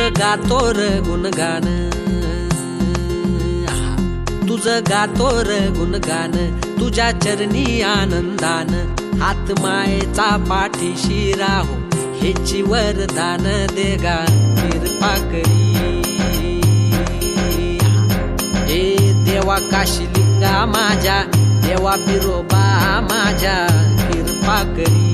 तुझं गातो र गुणगान, तुझं गातो र गुणगान, तुझ्या चरणी आनंदान, हात मायेचा पाठीशी राहो हेची वरदान देगा कृपा करी. हे देवा काशीलिंगा माझ्या, देवा बिरोबा माझ्या कृपा करी.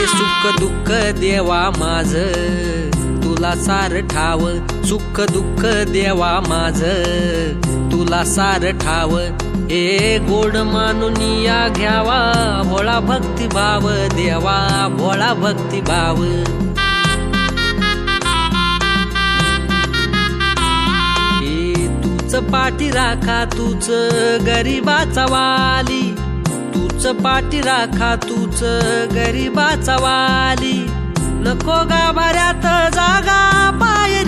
सुख दुःख देवा माझ तुला सार ठाव, सुख दुःख देवा माझ तुला सार ठाव. ए गोड मानून या घ्यावा भोळा भक्तिभाव देवा, भोळा भक्तिभाव. ए तूच पाठी राखा तूच गरीबाचा वाली, तूच पाठी राखा तूच गरीबाचा वाली. नको गाभाऱ्यात जागा पायरी